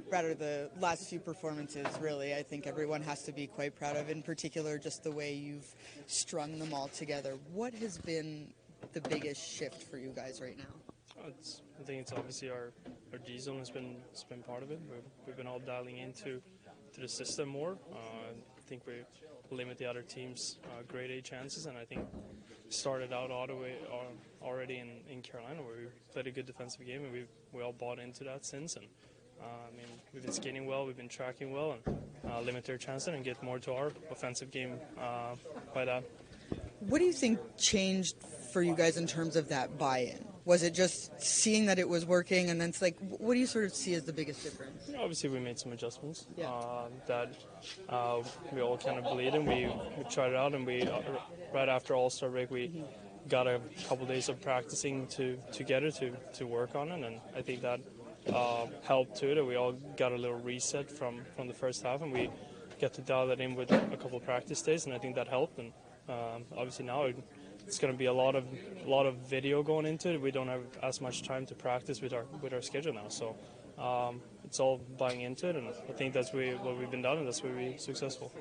Rather the last few performances, really, I think everyone has to be quite proud of, in particular, just the way you've strung them all together. What has been the biggest shift for you guys right now? I think it's obviously our D zone has been part of it. We've been all dialing into the system more. I think we limit the other teams' grade A chances, and I think started out all the way already in Carolina, where we played a good defensive game, and we all bought into that since. And we've been skating well, we've been tracking well, and limit their chances and get more to our offensive game by that. What do you think changed for you guys in terms of that buy-in? Was it just seeing that it was working, and then it's like, what do you sort of see as the biggest difference? Obviously, we made some adjustments that we all kind of believed in. We tried it out, and we right after All-Star break, we got a couple days of practicing together to work on it, and I think that helped too. That we all got a little reset from the first half, and we got to dial that in with a couple of practice days, and I think that helped. And obviously now it's going to be a lot of video going into it. We don't have as much time to practice with our schedule now, so it's all buying into it, and I think that's what we've been done, and that's where we're successful.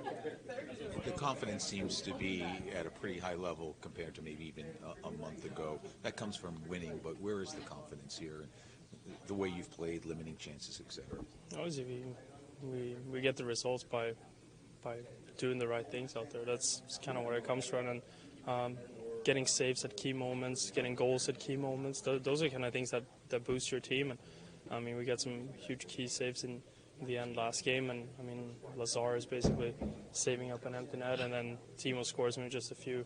The confidence seems to be at a pretty high level compared to maybe even a month ago. That comes from winning, but where is the confidence here? The way you've played, limiting chances, etc. Obviously, we get the results by doing the right things out there. That's kind of where it comes from, and getting saves at key moments, getting goals at key moments. Those are kind of things that boost your team. And I mean, we got some huge key saves in the end last game, and I mean, Lazar is basically saving up an empty net, and then Timo scores with just a few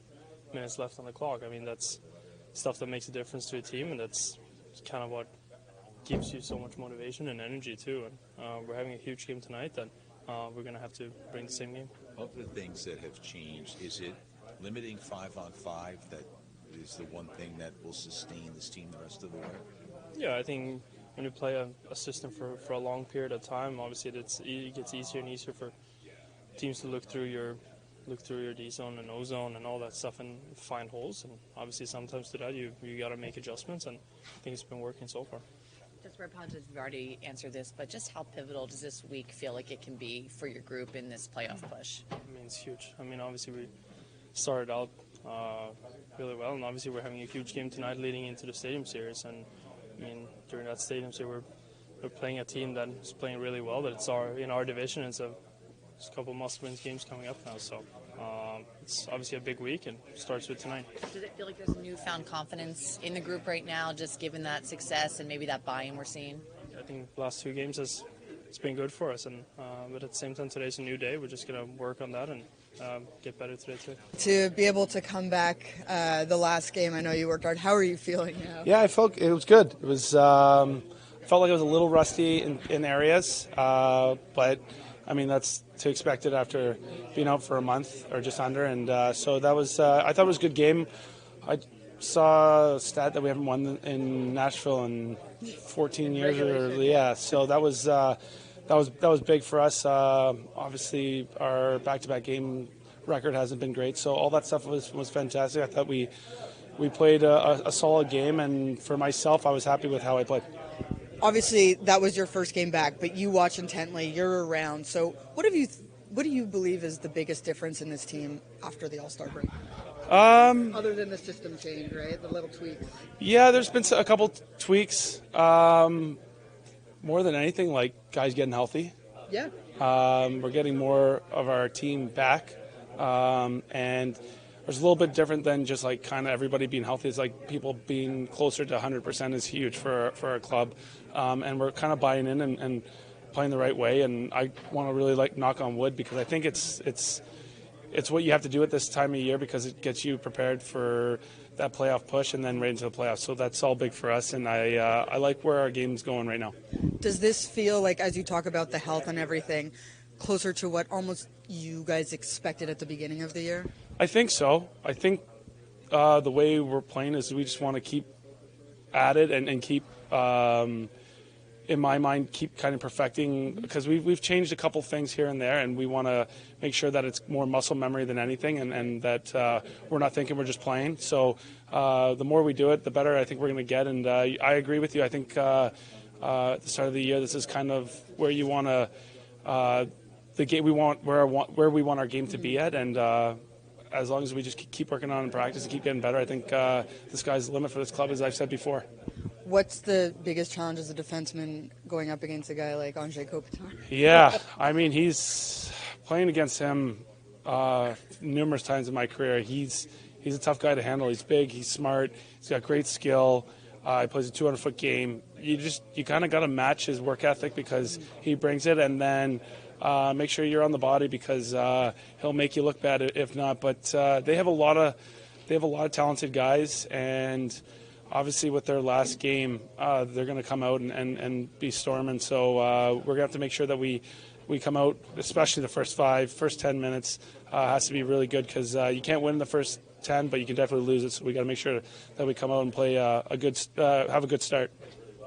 minutes left on the clock. I mean, that's stuff that makes a difference to a team, and that's kind of what gives you so much motivation and energy too. And we're having a huge game tonight that we're going to have to bring the same game. Of the things that have changed, is it limiting 5-on-5 that is the one thing that will sustain this team the rest of the way? Yeah, I think when you play a system for a long period of time, obviously it gets easier and easier for teams to look through your D zone and O zone and all that stuff and find holes. And obviously sometimes to that you got to make adjustments, and I think it's been working so far. Just apologize if you've already answered this, but just how pivotal does this week feel like it can be for your group in this playoff push? I mean, it's huge. I mean, obviously we started out really well, and obviously we're having a huge game tonight leading into the Stadium Series. And I mean, during that Stadium Series, we're playing a team that is playing really well. That it's in our division. It's a couple must-win games coming up now. So it's obviously a big week, and starts with tonight. Does it feel like there's a newfound confidence in the group right now, just given that success and maybe that buy-in we're seeing? I think the last two games it's been good for us, and but at the same time, today's a new day. We're just going to work on that and get better today too. To be able to come back the last game, I know you worked hard. How are you feeling now? Yeah, I felt it was good. It was felt like it was a little rusty in areas, but I mean that's to expect it after being out for a month or just under, and so that was I thought it was a good game. I saw a stat that we haven't won in Nashville in 14 years, so that was big for us. Obviously, our back-to-back game record hasn't been great, so all that stuff was fantastic. I thought we played a solid game, and for myself, I was happy with how I played. Obviously, that was your first game back, but you watch intently. You're around. So, what do you believe is the biggest difference in this team after the All-Star break? Other than the system change, right? The little tweaks. Yeah, there's been a couple tweaks. More than anything, like guys getting healthy. Yeah. We're getting more of our team back, and there's a little bit different than just like kind of everybody being healthy. It's like people being closer to 100% is huge for our club, and we're kind of buying in and playing the right way. And I want to really knock on wood, because I think it's what you have to do at this time of year, because it gets you prepared for that playoff push and then right into the playoffs. So that's all big for us, and I like where our game's going right now. Does this feel like, as you talk about the health and everything, closer to what almost you guys expected at the beginning of the year? I think so. I think the way we're playing is we just want to keep at it and keep, in my mind, keep kind of perfecting, because we've changed a couple things here and there, and we want to make sure that it's more muscle memory than anything, and that we're not thinking we're just playing. So the more we do it, the better I think we're going to get. And I agree with you. I think at the start of the year, this is kind of where you want to the game we want where we want our game to be at, and as long as we just keep working on in practice and keep getting better, I think the sky's the limit for this club, as I've said before. What's the biggest challenge as a defenseman going up against a guy like Andrei Kopitar? Yeah, I mean, he's playing against him numerous times in my career. He's a tough guy to handle. He's big, he's smart, he's got great skill. He plays a 200-foot game. You kind of got to match his work ethic because he brings it, and then make sure you're on the body because he'll make you look bad if not. But they have a lot of talented guys, and obviously with their last game, they're going to come out and be storming. So we're going to have to make sure that we come out, especially the first 10 minutes, has to be really good because you can't win the first 10, but you can definitely lose it. So we got to make sure that we come out and play have a good start.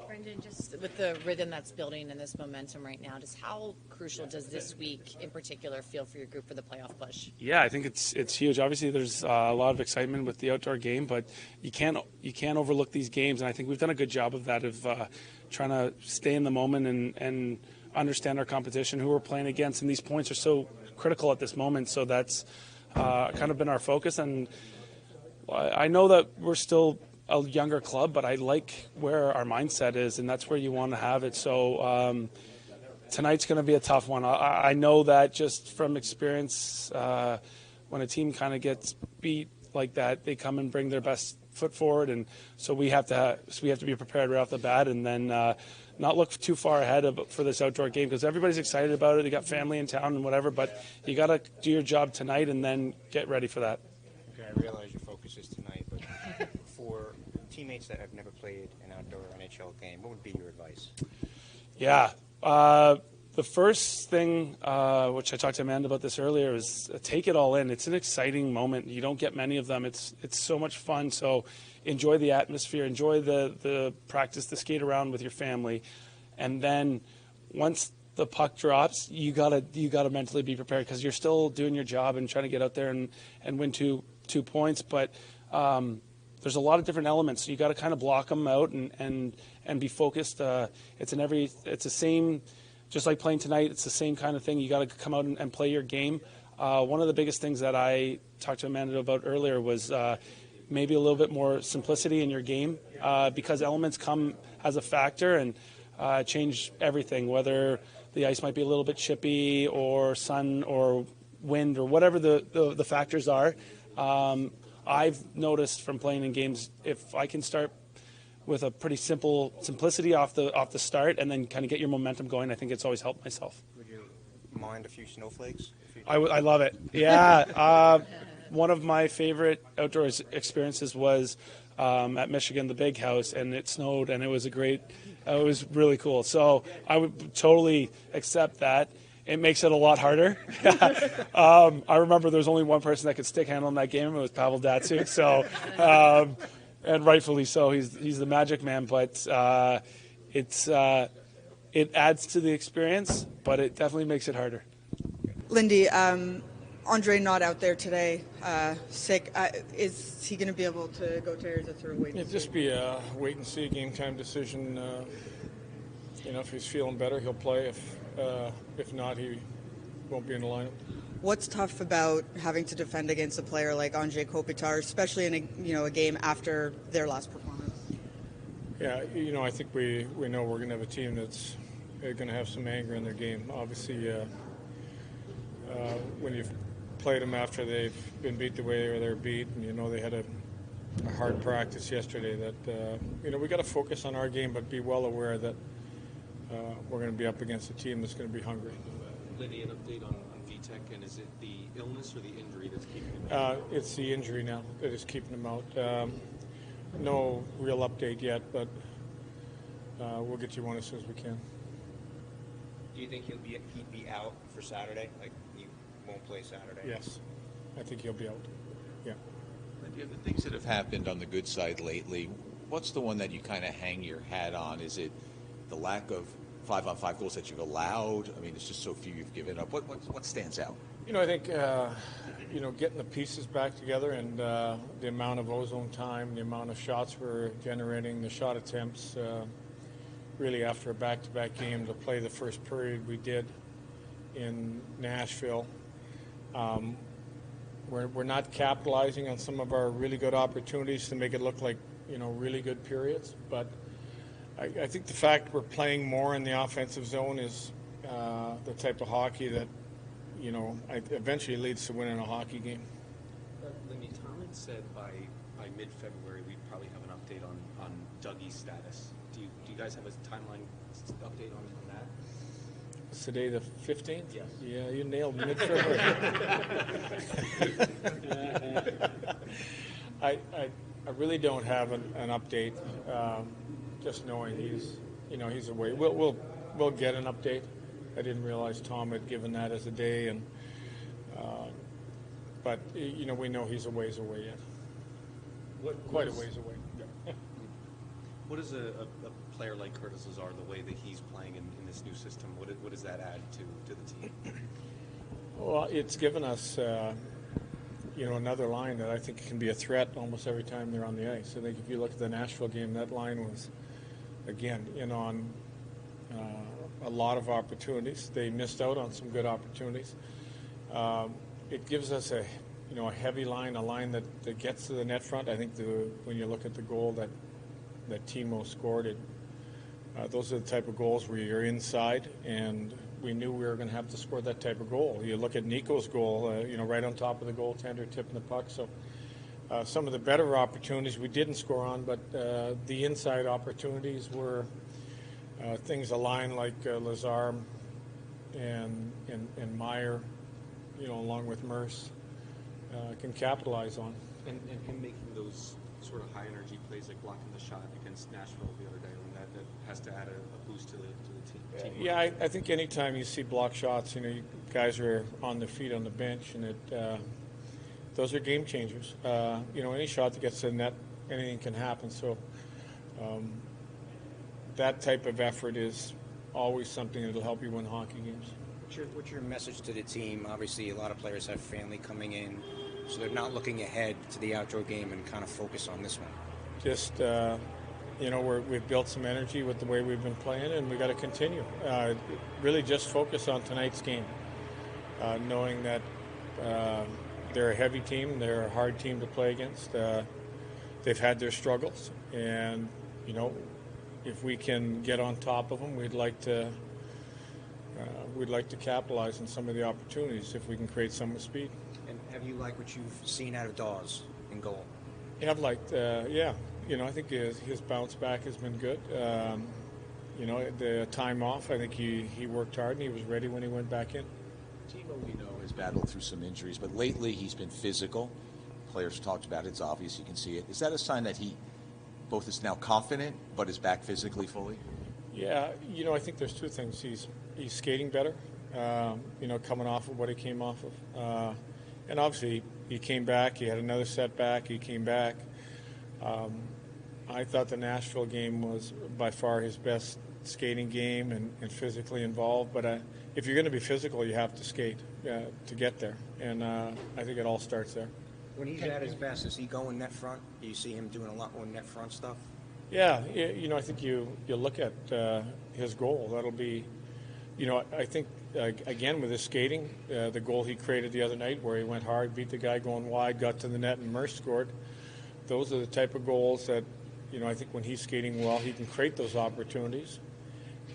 Brendan, just with the rhythm that's building and this momentum right now, just how crucial does this week in particular feel for your group for the playoff push? Yeah, I think it's huge. Obviously, there's a lot of excitement with the outdoor game, but you can't overlook these games, and I think we've done a good job of that, of trying to stay in the moment and understand our competition, who we're playing against, and these points are so critical at this moment. So that's kind of been our focus, and I know that we're still a younger club, but I like where our mindset is, and that's where you want to have it. So tonight's going to be a tough one. I know that just from experience, when a team kind of gets beat like that, they come and bring their best foot forward, and so we have to be prepared right off the bat, and then not look too far ahead for this outdoor game because everybody's excited about it. They got family in town and whatever, but you got to do your job tonight and then get ready for that. Okay, I realize your focus is tonight, but for teammates that have never played an outdoor NHL game, what would be your advice? Yeah. The first thing, which I talked to Amanda about this earlier, is take it all in. It's an exciting moment. You don't get many of them. It's so much fun. So enjoy the atmosphere, enjoy the practice, the skate around with your family, and then once the puck drops, you gotta mentally be prepared because you're still doing your job and trying to get out there and win two points. But there's a lot of different elements, so you got to kind of block them out and be focused. It's the same. Just like playing tonight, it's the same kind of thing. You got to come out and play your game. One of the biggest things that I talked to Amanda about earlier was maybe a little bit more simplicity in your game because elements come as a factor and change everything, whether the ice might be a little bit chippy or sun or wind or whatever the factors are. I've noticed from playing in games, if I can start with a pretty simplicity off the start and then kind of get your momentum going, I think it's always helped myself. Would you mind a few snowflakes? I love it. Yeah. One of my favorite outdoor experiences was at Michigan, the Big House, and it snowed, and it was really cool. So I would totally accept that. It makes it a lot harder. I remember there was only one person that could stick handle in that game, and it was Pavel Datsyuk. So, and rightfully so, he's the magic man. But it adds to the experience, but it definitely makes it harder. Lindy, Andre not out there today, sick. Is he going to be able to go to, or is it sort of wait and see? It'd just be a wait and see game time decision. If he's feeling better, he'll play. If not, he won't be in the lineup. What's tough about having to defend against a player like Andrei Kopitar, especially in a game after their last performance? Yeah, I think we know we're going to have a team that's going to have some anger in their game. Obviously, when you've played them after they've been beat the way they're beat, and they had a hard practice yesterday, that we got to focus on our game, but be well aware that we're going to be up against a team that's going to be hungry. Lindy, an update on Vitek, and is it the illness or the injury that's keeping him out? It's the injury now that is keeping him out. No real update yet, but we'll get you one as soon as we can. Do you think he'd be out for Saturday? Like, he won't play Saturday? Yes, I think he'll be out. Yeah. Lindy, of the things that have happened on the good side lately, what's the one that you kind of hang your hat on? Is it the lack of 5-on-5 goals that you've allowed? I mean, it's just so few you've given up. What stands out? I think getting the pieces back together and the amount of ozone time, the amount of shots we're generating, the shot attempts. really after a back-to-back game to play the first period we did in Nashville. We're not capitalizing on some of our really good opportunities to make it look like, really good periods. But I think the fact we're playing more in the offensive zone is the type of hockey that, eventually leads to winning a hockey game. Lindy, Tom had said by mid-February we'd probably have an update on Dougie's status. Do you guys have a timeline update on that? It's today the 15th? Yes. Yeah, you nailed mid-February. I really don't have an update. Just knowing he's away. We'll get an update. I didn't realize Tom had given that as a day, and but we know he's a ways away yet. Quite a ways away. What is a player like Curtis Lazar, the way that he's playing in this new system, what does that add to the team? Well, it's given us, another line that I think can be a threat almost every time they're on the ice. I think if you look at the Nashville game, that line was, again, on a lot of opportunities. They missed out on some good opportunities. It gives us a heavy line, a line that gets to the net front. I think when you look at the goal that Timo scored, those are the type of goals where you're inside, and we knew we were going to have to score that type of goal. You look at Nico's goal, right on top of the goaltender, tipping the puck. So some of the better opportunities we didn't score on, but the inside opportunities were things a line like Lazar and Meyer, along with Merce, can capitalize on. And him making those sort of high energy plays like blocking the shot against Nashville the other day, and that has to add a boost to the team. Yeah, I think anytime you see block shots, guys are on their feet on the bench, and those are game changers. Any shot that gets to the net, anything can happen. So that type of effort is always something that will help you win hockey games. What's your message to the team? Obviously, a lot of players have family coming in, so they're not looking ahead to the outdoor game and kind of focus on this one. Just, we've built some energy with the way we've been playing, and we got to continue. Really just focus on tonight's game, knowing that they're a heavy team, they're a hard team to play against. They've had their struggles, and, if we can get on top of them, we'd like to capitalize on some of the opportunities if we can create some with speed. And have you liked what you've seen out of Dawes in goal? Yeah, I've liked, I think his bounce back has been good. The time off, I think he worked hard and he was ready when he went back in. Timo, we know, has battled through some injuries, but lately he's been physical. Players talked about it. It's obvious. You can see it. Is that a sign that he both is now confident but is back physically fully? Yeah, I think there's two things. He's skating better, coming off of what he came off of. And obviously he came back. He had another setback. He came back. I thought the Nashville game was by far his best skating game and physically involved. But if you're going to be physical, you have to skate to get there. And I think it all starts there. When he's at his best, is he going net front? Do you see him doing a lot more net front stuff? Yeah, I think you look at his goal. That'll be, I think, again, with his skating, the goal he created the other night where he went hard, beat the guy going wide, got to the net, and Merce scored. Those are the type of goals that, I think when he's skating well, he can create those opportunities.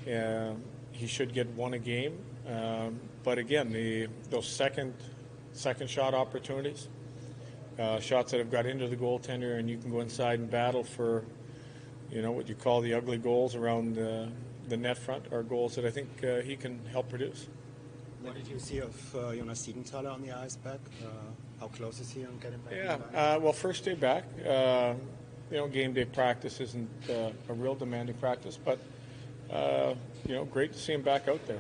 He should get one a game. But again, those second shot opportunities, shots that have got into the goaltender and you can go inside and battle for, what you call the ugly goals around the net front are goals that I think he can help produce. What did you see of Jonas Siegenthaler on the ice back? How close is he on getting back? Yeah, well, first day back, game day practice isn't a real demanding practice, but, great to see him back out there.